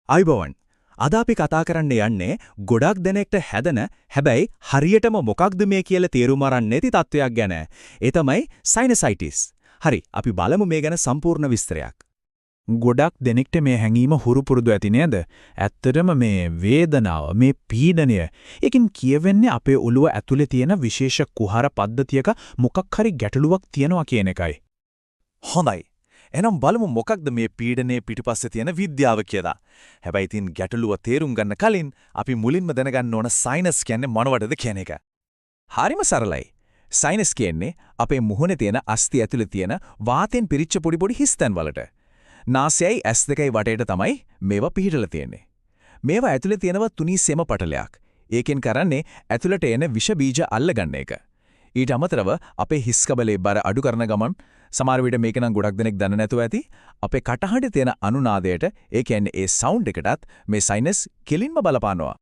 අයිබෝවන් අද අපි කතා කරන්න යන්නේ ගොඩක් දෙනෙක්ට හැදෙන හැබැයි හරියටම මොකක්ද මේ කියලා තේරුම් අරන් නැති තත්වයක් ගැන. ඒ තමයි සයිනසයිටිස්. හරි අපි බලමු මේ ගැන සම්පූර්ණ විස්තරයක්. ගොඩක් දෙනෙක්ට මේ හැඟීම හුරු පුරුදු ඇති නේද? ඇත්තටම මේ වේදනාව, මේ පීඩනය, ඒකින් කියවෙන්නේ අපේ ඔළුව ඇතුලේ තියෙන විශේෂ කුහර පද්ධතියක මොකක් හරි ගැටලුවක් තියෙනවා කියන එකයි. හොඳයි. එහෙනම් බලමු මොකක්ද මේ පීඩනයේ පිටිපස්සේ තියෙන විද්‍යාව කියලා. හැබැයි ඉතින් ගැටලුව තේරුම් ගන්න කලින් අපි මුලින්ම දැනගන්න ඕන සයිනස් කියන්නේ මොනවටද කියන එක. හරිම සරලයි. සයිනස් කියන්නේ අපේ මුහුණේ තියෙන අස්ථි ඇතුලේ තියෙන වාතෙන් පිරිච්ච පොඩි හිස්තැන් වලට. නාසයයි ඇස් දෙකයි වටේට තමයි මේවා පිහිටලා තියෙන්නේ. මේවා ඇතුලේ තියෙනවා තුනී සෙම පටලයක්. ඒකෙන් කරන්නේ ඇතුලට එන විෂ බීජ අල්ලගන්න එක. ඊට අමතරව අපේ හිස් කබලේ බර අඩු කරන ගමන් සමහර විට මේක නම් ගොඩක් දෙනෙක් දන්නේ නැතුව ඇති අපේ කටහඬේ තියෙන අනුනාදයට ඒ කියන්නේ ඒ සවුන්ඩ් එකටත් මේ සයිනස් කෙලින්ම බලපානවා.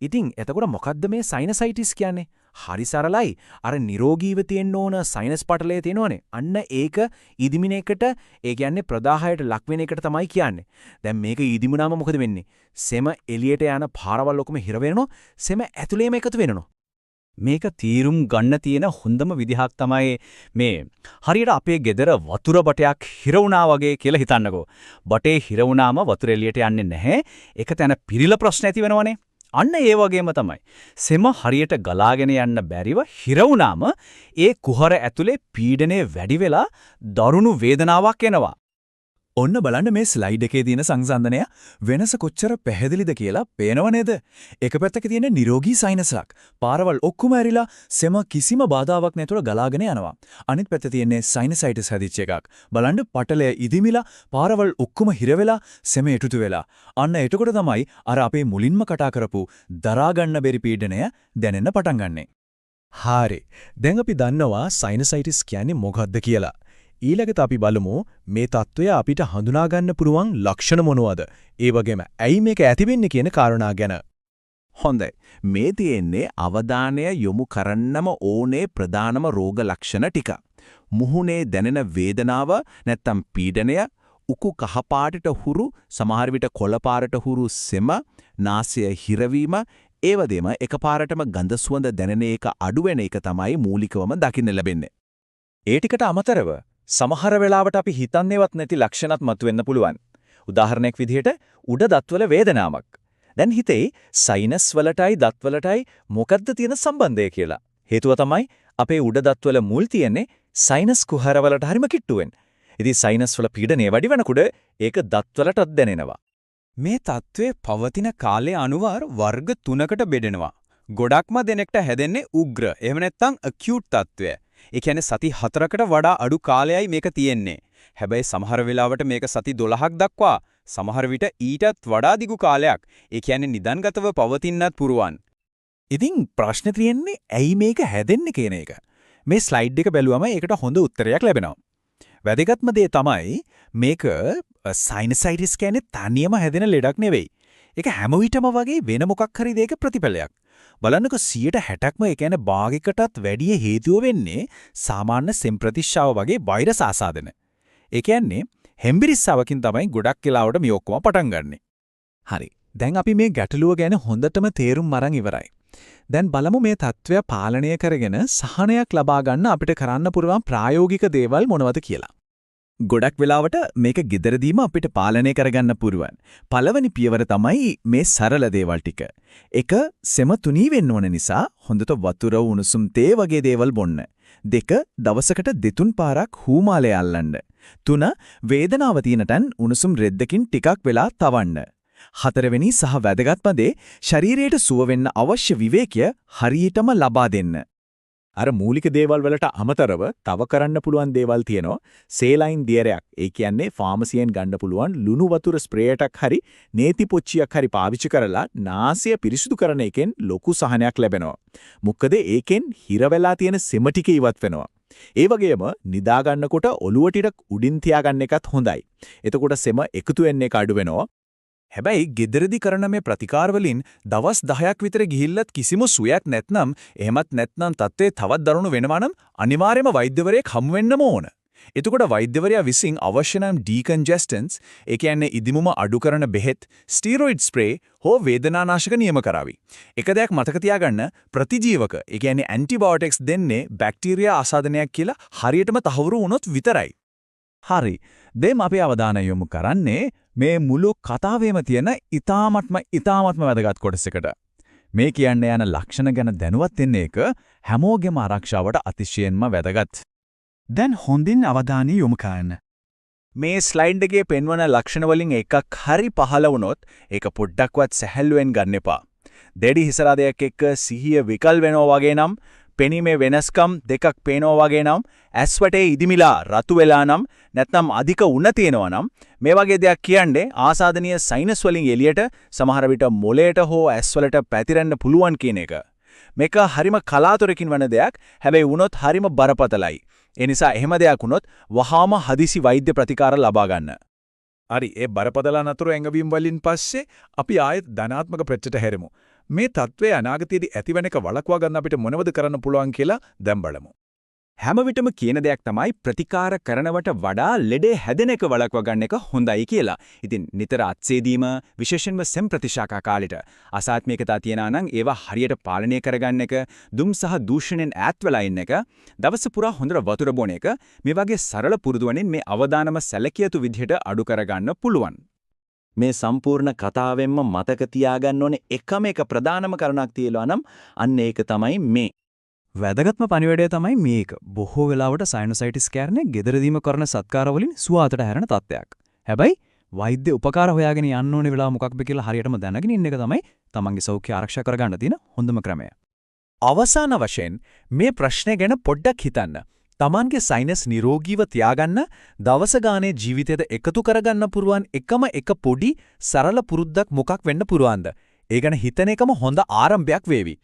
ඉතින් එතකොට මොකද්ද මේ සයිනසයිටිස් කියන්නේ? හරි සරලයි. අර නිරෝගීව තියෙන්න ඕන සයිනස් පටලයේ තියෙනවනේ. අන්න ඒක ඉදිමින එකට ඒ කියන්නේ ප්‍රදාහයට ලක් වෙන එකට තමයි කියන්නේ. දැන් මේක ඉදිමුනාම මොකද වෙන්නේ? සෙම එළියට යන පාරවල් ඔක්කොම හිර වෙනවා. සෙම ඇතුලේම එකතු වෙනවා. මේක තීරුම් ගන්න තියෙන හොඳම විදිහක් තමයි මේ හරියට අපේ ගෙදර වතුර බටයක් හිර වුණා වගේ කියලා හිතන්නකෝ. බටේ හිර වුණාම වතුර එළියට යන්නේ නැහැ. ඒක තැන පිරිල ප්‍රශ්න ඇති වෙනවනේ. අන්න ඒ වගේම තමයි. සෙම හරියට ගලාගෙන යන්න බැරිව හිර වුණාම ඒ කුහර ඇතුලේ පීඩනය වැඩි වෙලා දරුණු වේදනාවක් එනවා. ඔන්න බලන්න මේ ස්ලයිඩ් එකේ තියෙන සංසන්දනය වෙනස කොච්චර පැහැදිලිද කියලා පේනව නේද? එක පැත්තක තියෙන නිරෝගී සයිනසක්. පාරවල් ඔක්කොම ඇරිලා සෙම කිසිම බාධාවක් නැතුව ගලාගෙන යනවා. අනිත් පැත්තේ තියෙන්නේ සයිනසයිටිස් හැදිච්ච එකක්. බලන්න පටලය ඉදිමිලා පාරවල් ඔක්කොම හිර වෙලා සෙම එටුතු වෙලා. අන්න එතකොට තමයි අර අපේ මුලින්ම කතා කරපු දරා ගන්න බැරි පීඩනය දැනෙන්න පටන් ගන්නෙ. හරි. දැන් අපි දන්නවා සයිනසයිටිස් කියන්නේ මොකක්ද කියලා. ඊළඟට අපි බලමු මේ తত্ত্বය අපිට හඳුනා ගන්න පුළුවන් ලක්ෂණ මොනවද? ඒ වගේම ඇයි මේක ඇති වෙන්නේ කියන කාරණා ගැන. හොඳයි. මේ තියෙන්නේ අවධානය යොමු කරන්නම ඕනේ ප්‍රධානම රෝග ලක්ෂණ ටික. මුහුණේ දැනෙන වේදනාව නැත්තම් පීඩනය, උකු කහපාටට හුරු, සමහර විට කොළ පාටට හුරු සෙම, නාසය හිරවීම, ඒ වගේම එකපාරටම ගඳ සුවඳ දැනෙන එක අඩු වෙන එක තමයි මූලිකවම දකින්න ලැබෙන්නේ. ඒ ටිකට අමතරව සමහර වෙලාවට අපි හිතන්නේවත් නැති ලක්ෂණත් මතුවෙන්න පුළුවන්. උදාහරණයක් විදිහට උඩ දත්වල වේදනාවක්. දැන් හිතේ සයිනස් වලටයි දත්වලටයි මොකද්ද තියෙන සම්බන්ධය කියලා. හේතුව තමයි අපේ උඩ දත්වල මුල් තියෙන්නේ සයිනස් කුහරවලට හරිම කිට්ටුවෙන්. ඉතින් සයිනස් වල පීඩනය වැඩි වෙනකොට ඒක දත්වලටත් දැනෙනවා. මේ තත්ත්වයේ පවතින කාලය අනුව වර්ග 3කට බෙදෙනවා. ගොඩක්ම දෙනෙක්ට හැදෙන්නේ උග්‍ර. එහෙම නැත්නම් acute තත්ත්වය. ඒ කියන්නේ සති 4කට වඩා අඩු කාලයයි මේක තියෙන්නේ. හැබැයි සමහර වෙලාවට මේක සති 12ක් දක්වා සමහර විට ඊටත් වඩා දිගු කාලයක්. ඒ කියන්නේ නිදන්ගතව පවතින්නත් පුරුවන්. ඉතින් ප්‍රශ්නේ තියෙන්නේ ඇයි මේක හැදෙන්නේ කියන එක. මේ ස්ලයිඩ් එක බැලුවම ඒකට හොඳ උත්තරයක් ලැබෙනවා. වැදගත්ම දේ තමයි මේක සයිනසයිටිස් කියන්නේ තනියම හැදෙන ලෙඩක් නෙවෙයි. ඒක හැම විටම වගේ වෙන මොකක් හරි දෙයක ප්‍රතිඵලයක්. බලන්නකො 60%ක්ම ඒ කියන්නේ භාගයකටත් වැඩි හේතුව වෙන්නේ සාමාන්‍ය සෙම් ප්‍රතිශාව වගේ වෛරස් ආසාදන. ඒ කියන්නේ හෙම්බිරිස්සාවකින් තමයි ගොඩක් වෙලාවට මේ ඔක්කොම පටන් ගන්නෙ. හරි. දැන් අපි මේ ගැටලුව ගැන හොඳටම තේරුම් අරන් ඉවරයි. දැන් බලමු මේ తত্ত্বය පාලනය කරගෙන සහනයක් ලබා ගන්න අපිට කරන්න පුළුවන් ප්‍රායෝගික දේවල් මොනවද කියලා. ගොඩක් වෙලාවට මේක gederදීම අපිට පාලනය කරගන්න පුරුවන්. පළවෙනි පියවර තමයි මේ සරල දේවල් ටික. 1. සෙම තුනී වෙන්න ඕන නිසා හොඳට වතුර උණුසුම් තේ වගේ දේවල් බොන්න. 2. දවසකට 2-3 පාරක් හූමාලය අල්ලන්න. 3. වේදනාව තියෙන තැන් උණුසුම් රෙද්දකින් ටිකක් වෙලා තවන්න. 4 වෙනි සහ වැදගත්ම දේ ශරීරයට සුව වෙන්න අවශ්‍ය විවේකය හරියටම ලබා දෙන්න. අර මූලික දේවල් වලට අමතරව තව කරන්න පුළුවන් දේවල් තියෙනවා. සේලයින් දියරයක්. ඒ කියන්නේ ෆාමසියෙන් ගන්න පුළුවන් ලුණු වතුර ස්ප්‍රේ එකක් හරි නේති පොච්චියක් හරි පාවිච්චි කරලා නාසය පිරිසිදු කරන එකෙන් ලොකු සහනයක් ලැබෙනවා. මොකද ඒකෙන් හිර වෙලා තියෙන සෙම ටික ඉවත් වෙනවා. ඒ වගේම නිදා ගන්නකොට ඔළුව ටික උඩින් තියාගන්න එකත් හොඳයි. එතකොට සෙම එකතු වෙන්න එක අඩු වෙනවා. හැබැයි ගෙදරදී කරන මේ ප්‍රතිකාර වලින් දවස් 10ක් විතර ගිහිල්ලත් කිසිම සුවයක් නැත්නම් එහෙමත් නැත්නම් තත්ත්වය තවත් දරුණු වෙනවා නම් අනිවාර්යයෙන්ම වෛද්‍යවරයෙක් හමු වෙන්නම ඕන. එතකොට වෛද්‍යවරයා විසින් අවශ්‍ය නම් ඩීකන්ජෙස්ටන්ට්ස්, ඒ කියන්නේ ඉදිමුම අඩු කරන බෙහෙත්, ස්ටීරොයිඩ් ස්ප්‍රේ හෝ වේදනානාශක නියම කරાવી. එක දෙයක් මතක තියාගන්න ප්‍රතිජීවක, ඒ කියන්නේ ඇන්ටිබයොටික්ස් දෙන්නේ බැක්ටීරියා ආසාදනයක් කියලා හරියටම තහවුරු වුණොත් විතරයි. හරි. දැන් අපි අවධානය යොමු කරන්නේ මේ මුළු කතාවේම තියෙන ඊ타මත්ම වැදගත් කොටසකට. මේ කියන්න යන ලක්ෂණ ගැන දැනුවත් වෙන්න එක හැමෝගෙම ආරක්ෂාවට අතිශයින්ම වැදගත්. දැන් හොඳින් අවධානය යොමු කරන්න. මේ ස්ලයිඩ් එකේ පෙන්වන ලක්ෂණ වලින් එකක් හරි පහළ වුණොත් ඒක පොඩ්ඩක්වත් සැහැල්ලුවෙන් ගන්න එපා. දෙඩි හිසරාදයක් එක්ක සිහිය විකල් වෙනවා වගේ නම්, පෙනීමේ වෙනස්කම් දෙකක් පේනවා වගේ නම්, ඇස් වටේ ඉදිමිලා රතු වෙලා නම්, නැත්නම් අධික උණ තියෙනවා නම් මේ වගේ දෙයක් කියන්නේ ආසාදනීය සයිනස් වලින් එළියට සමහර විට මොළයට හෝ ඇස් වලට පැතිරෙන්න පුළුවන් කියන එක. මේක හරිම කලාතුරකින් වන දෙයක්. හැබැයි වුණොත් හරිම බරපතලයි. ඒ නිසා එහෙම දෙයක් වුණොත් වහාම හදිසි වෛද්‍ය ප්‍රතිකාර ලබා ගන්න. හරි. ඒ බරපතල නතුරු ඇඟවීම් වලින් පස්සේ අපි ආයෙත් ධනාත්මක ප්‍රච්චට හැරෙමු. මේ තත්ත්වය අනාගතයේදී ඇතිවෙන එක වළක්වා ගන්න අපිට මොනවද කරන්න පුළුවන් කියලා දැන් බලමු. හැම විටම කියන දෙයක් තමයි ප්‍රතිකාර කරනවට වඩා ලෙඩේ හැදෙන එක වළක්වා ගන්න එක හොඳයි කියලා. ඉතින් නිතර අත්සේදීම විශේෂයෙන්ම සෙම් ප්‍රතිශාකා කාලෙට අසාත්මිකතා තියනා නම් ඒවා හරියට පාලනය කරගන්න එක, දුම් සහ දූෂණයෙන් ඈත් වෙලා ඉන්න එක, දවස පුරා හොඳට වතුර බොන එක මේ වගේ සරල පුරුදු වලින් මේ අවදානම සැලකිය යුතු විදිහට අඩු කරගන්න පුළුවන්. මේ සම්පූර්ණ කතාවෙන්ම මතක තියාගන්න ඕනේ එකම එක ප්‍රධානම කරුණක් තියෙනවා නම් අන්න ඒක තමයි මේ. වැදගත්ම පණිවිඩය තමයි මේක. බොහෝ වෙලාවට සයිනොසයිටිස් කියන්නේ ගෙදරදීම කරන සත්කාර වලින් සුවාතට හැරෙන තත්ත්වයක්. හැබැයි වෛද්‍ය උපකාර හොයාගෙන යන්න ඕනේ වෙලාව මොකක්ද කියලා හරියටම දැනගෙන ඉන්න එක තමයි තමන්ගේ සෞඛ්‍ය ආරක්ෂා කරගන්න තියෙන හොඳම ක්‍රමය. අවසාන වශයෙන් මේ ප්‍රශ්නේ ගැන පොඩ්ඩක් හිතන්න. Tamanගේ සයිනස් නිරෝගීව තියාගන්න දවස ගානේ ජීවිතයට එකතු කරගන්න පුරුවන් එකම එක පොඩි සරල පුරුද්දක් මොකක් වෙන්න පුරුවන්ද? ඒ ගැන හිතන එකම හොඳ ආරම්භයක් වේවි.